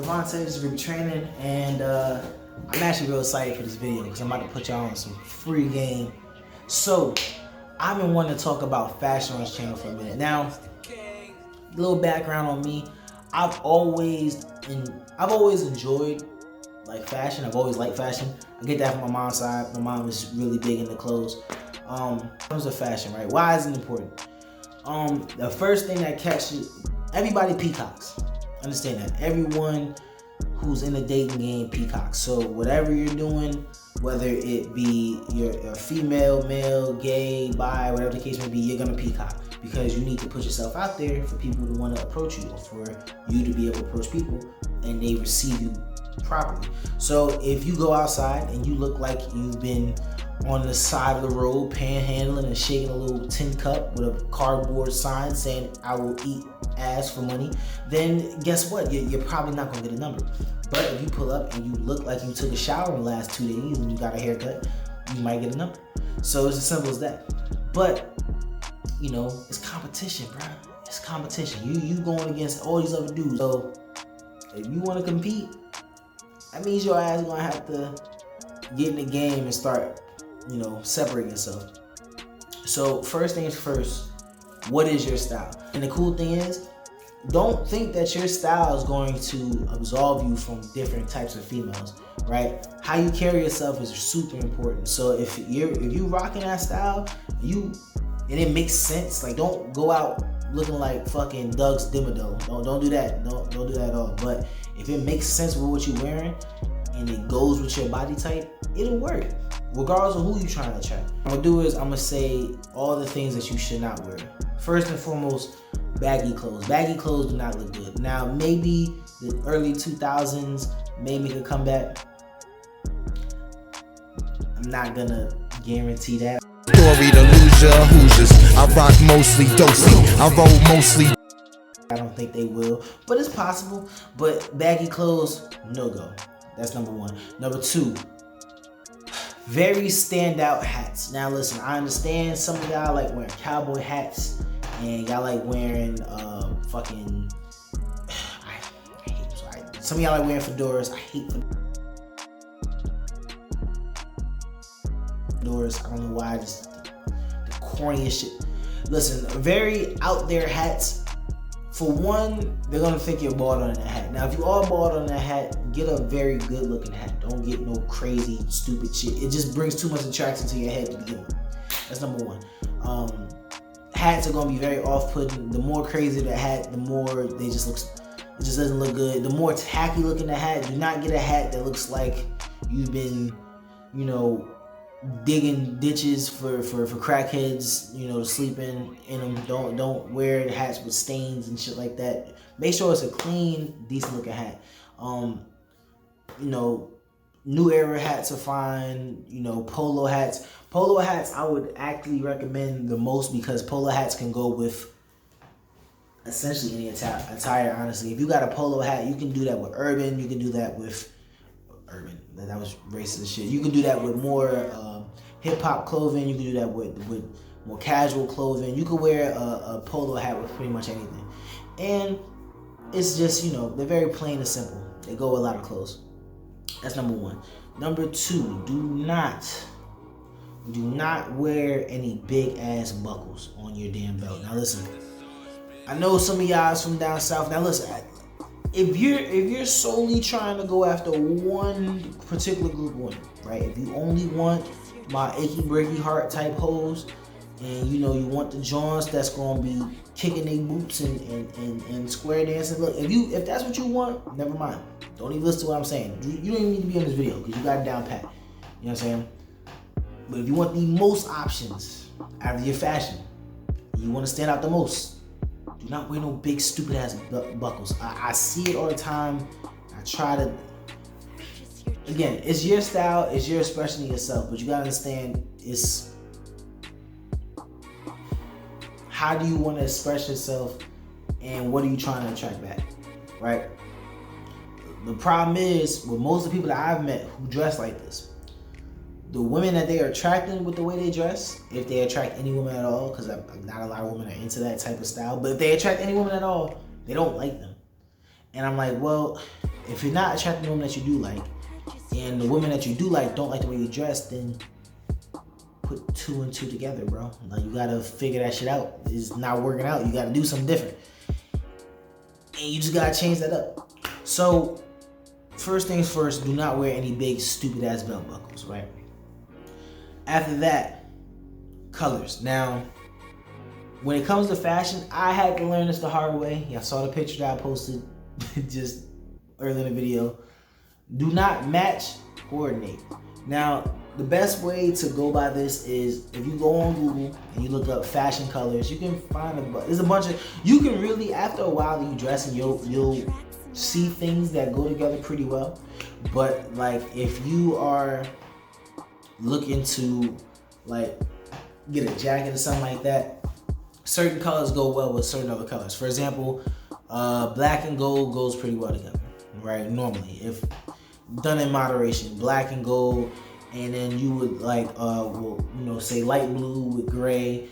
Devontae, this is Group Training, and I'm actually real excited for this video because I'm about to put y'all on some free game. So, I've been wanting to talk about fashion on this channel for a minute. Now, a little background on me. I've always enjoyed like fashion. I've always liked fashion. I get that from my mom's side. My mom is really big into clothes. In terms of fashion, right? Why is it important? The first thing that catches everybody peacocks. Understand that. Everyone who's in the dating game peacocks. So whatever you're doing, whether it be you're a female, male, gay, bi, whatever the case may be, you're gonna peacock because you need to put yourself out there for people to want to approach you, or for you to be able to approach people and they receive you properly. So if you go outside and you look like you've been on the side of the road panhandling and shaking a little tin cup with a cardboard sign saying "I will eat ass for money," then guess what? You're probably not gonna get a number. But if you pull up and you look like you took a shower in the last 2 days and you got a haircut, you might get a number. So it's as simple as that. But you know, it's competition, bro. It's competition. You going against all these other dudes. So if you want to compete, that means your ass is gonna have to get in the game and start, you know, separating yourself. So first things first, what is your style? And the cool thing is, don't think that your style is going to absolve you from different types of females, right? How you carry yourself is super important. So if you rocking that style, and it makes sense, like don't go out looking like fucking Doug's Dimmadome. Don't do that. Don't do that at all. But if it makes sense with what you're wearing and it goes with your body type, it'll work, regardless of who you're trying to attract. What I'm gonna do is I'm gonna say all the things that you should not wear. First and foremost, baggy clothes. Baggy clothes do not look good. Now, maybe the early 2000s may make a comeback. I'm not gonna guarantee that. Story to lose your Hoosiers. I rock mostly dosey. I roll mostly. I don't think they will, but it's possible. But baggy clothes, no go. That's number one. Number two, very standout hats. Now listen, I understand some of y'all like wearing cowboy hats and y'all like wearing fucking I hate them. So some of y'all like wearing fedoras. I hate fedoras. I don't know why, just the corniest shit. Listen, very out there hats. For one, they're gonna think you're bald on that hat. Now, if you are bald on that hat, get a very good looking hat. Don't get no crazy, stupid shit. It just brings too much attraction to your head to begin with. That's number one. Hats are gonna be very off-putting. The more crazy the hat, the more it just doesn't look good. The more tacky looking the hat, do not get a hat that looks like you've been, you know, digging ditches for crackheads, you know, sleeping in them. Don't wear hats with stains and shit like that. Make sure it's a clean, decent looking hat. You know, new era hats are fine. You know, polo hats. Polo hats I would actually recommend the most because polo hats can go with essentially any attire, honestly. If you got a polo hat, you can do that with urban. You can do that with urban. That was racist shit. You can do that with more hip hop clothing. You can do that with more casual clothing. You can wear a polo hat with pretty much anything. And it's just, you know, they're very plain and simple. They go with a lot of clothes. That's number one. Number two, do not wear any big ass buckles on your damn belt. Now listen, I know some of y'all is from down south. Now listen, if you're solely trying to go after one particular group of women, right? If you only want my achy breaky heart type hoes, and you know you want the joints that's gonna be kicking their boots and square dancing. Look, if that's what you want, never mind. Don't even listen to what I'm saying. You don't even need to be on this video because you got it down pat. You know what I'm saying? But if you want the most options out of your fashion, you want to stand out the most, do not wear no big stupid ass buckles. I see it all the time. I try to. Again, it's your style, it's your expression of yourself, but you gotta understand it's how do you want to express yourself and what are you trying to attract back, right? The problem is with most of the people that I've met who dress like this, the women that they are attracting with the way they dress, if they attract any woman at all, because not a lot of women are into that type of style, but if they attract any woman at all, they don't like them. And I'm like, well, If you're not attracting the woman that you do like, and the women that you do like don't like the way you dress, then put 2 and 2 together, bro. Like, you gotta figure that shit out. It's not working out. You gotta do something different. And you just gotta change that up. So, first things first, do not wear any big, stupid ass belt buckles, right? After that, colors. Now, when it comes to fashion, I had to learn this the hard way. Y'all saw the picture that I posted just earlier in the video. Do not match, coordinate. Now, the best way to go by this is if you go on Google and you look up fashion colors, you can find there's a bunch of, you can really, after a while that you dress, and you'll see things that go together pretty well. But like, if you are looking to like get a jacket or something like that, certain colors go well with certain other colors. For example, black and gold goes pretty well together, right? Normally, if done in moderation, black and gold. And then you would like, say light blue with gray,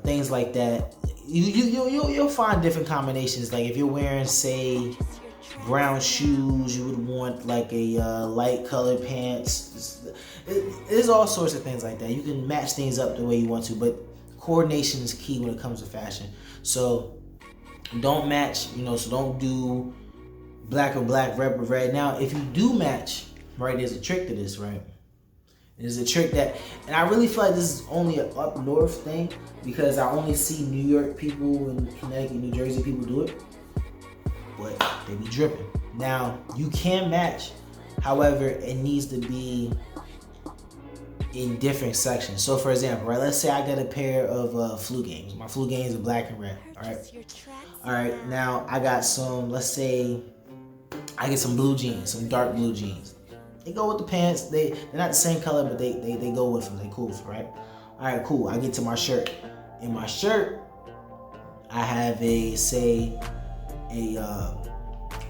things like that. You'll find different combinations. Like if you're wearing, say, brown shoes, you would want like a light colored pants. There's all sorts of things like that. You can match things up the way you want to, but coordination is key when it comes to fashion. So don't match, so don't do black with black, red with red. Now, if you do match, right, there's a trick to this, right? There's a trick that, and I really feel like this is only an up north thing because I only see New York people and Connecticut, New Jersey people do it, but they be dripping. Now, you can match, however, it needs to be in different sections. So for example, right, let's say I got a pair of flu games. My flu games are black and red, all right, now I got some, let's say I get some blue jeans, some dark blue jeans. They go with the pants. They're not the same color, but they go with them. They cool, right? All right, cool. I get to my shirt. In my shirt, I have a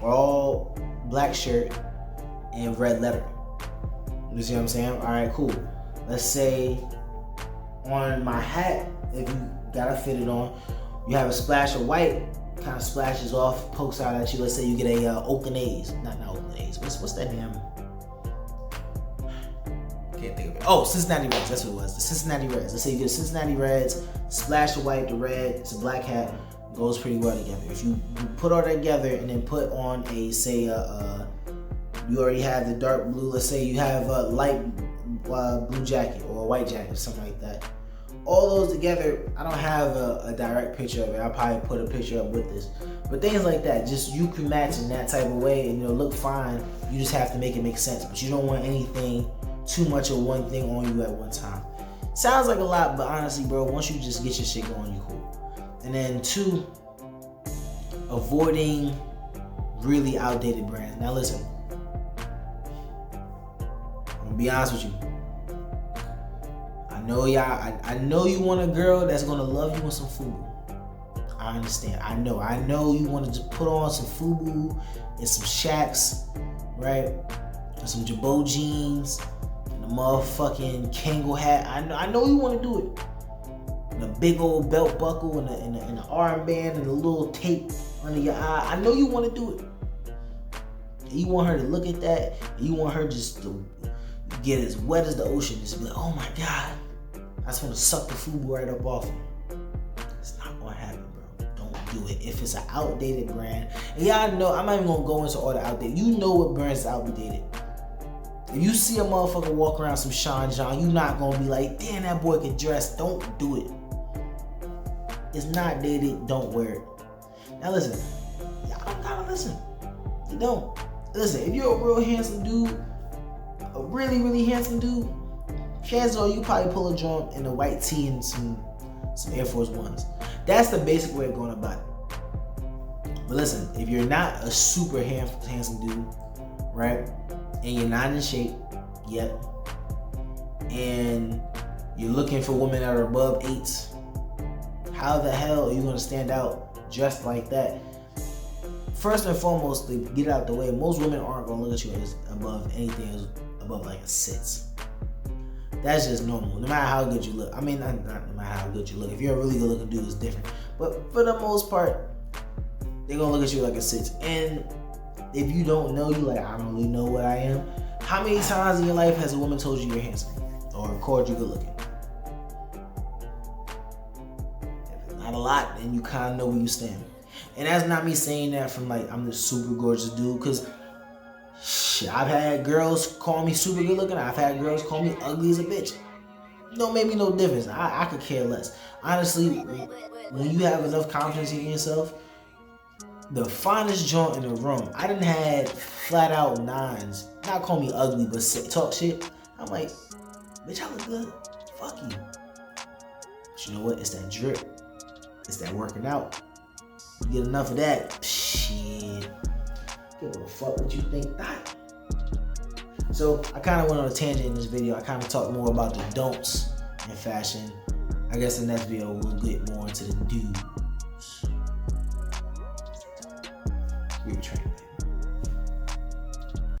all black shirt and red lettering. You see what I'm saying? All right, cool. Let's say on my hat, if you gotta fit it on, you have a splash of white, kind of splashes off, pokes out at you. Let's say you get a Oakland A's. Not Oakland A's. What's that damn? Can't think of it. Oh, Cincinnati Reds. That's what it was. The Cincinnati Reds. Let's say you get Cincinnati Reds, splash of white, the red. It's a black hat. Goes pretty well together. If you put all that together and then put on you already have the dark blue. Let's say you have a light blue jacket or a white jacket, something like that. All those together, I don't have a direct picture of it. I'll probably put a picture up with this. But things like that, just you can match in that type of way and look fine. You just have to make it make sense. But you don't want anything too much of one thing on you at one time. Sounds like a lot, but honestly, bro, once you just get your shit going, you cool. And then 2, avoiding really outdated brands. Now listen, I'm gonna be honest with you. I know you want a girl that's gonna love you with some FUBU. I understand. I know you want to just put on some FUBU and some Shaqs, right? And some Jabot jeans. A motherfucking Kangol hat. I know you want to do it. And a big old belt buckle and an armband and a little tape under your eye. I know you want to do it. And you want her to look at that. And you want her just to get as wet as the ocean. Just be like, oh my God. I just want to suck the FUBU right up off you. It's not going to happen, bro. Don't do it. If it's an outdated brand. And y'all know, I'm not even going to go into all the outdated. You know what brands is outdated. If you see a motherfucker walk around some Sean John, you not gonna be like, damn, that boy can dress. Don't do it. It's not dated. Don't wear it. Now listen, y'all don't gotta listen. You don't. Listen, if you're a real handsome dude, a really, really handsome dude, chances are you probably pull a joint in a white tee and some Air Force Ones. That's the basic way of going about it. But listen, if you're not a super handsome dude, right? And you're not in shape yet, and you're looking for women that are above 8s, how the hell are you gonna stand out dressed like that? First and foremost, to get out the way, most women aren't gonna look at you as above anything as above like a 6. That's just normal, no matter how good you look. I mean, not no matter how good you look. If you're a really good looking dude, it's different. But for the most part, they're gonna look at you like a 6. And if you don't know, you like, I don't really know what I am. How many times in your life has a woman told you you're handsome or called you good looking? If it's not a lot, then you kind of know where you stand. And that's not me saying that from like I'm this super gorgeous dude, because shit, I've had girls call me super good looking. I've had girls call me ugly as a bitch. Don't make me no difference. I could care less. Honestly, when you have enough confidence in yourself, the finest joint in the room, I done had flat out nines not call me ugly, but talk shit. I'm like, bitch, I look good. Fuck you. But you know what? It's that drip. It's that working out. You get enough of that, shit. Give a fuck what you think that. So I kind of went on a tangent in this video. I kind of talked more about the don'ts in fashion. I guess the next video we'll get more into the do's. We were training.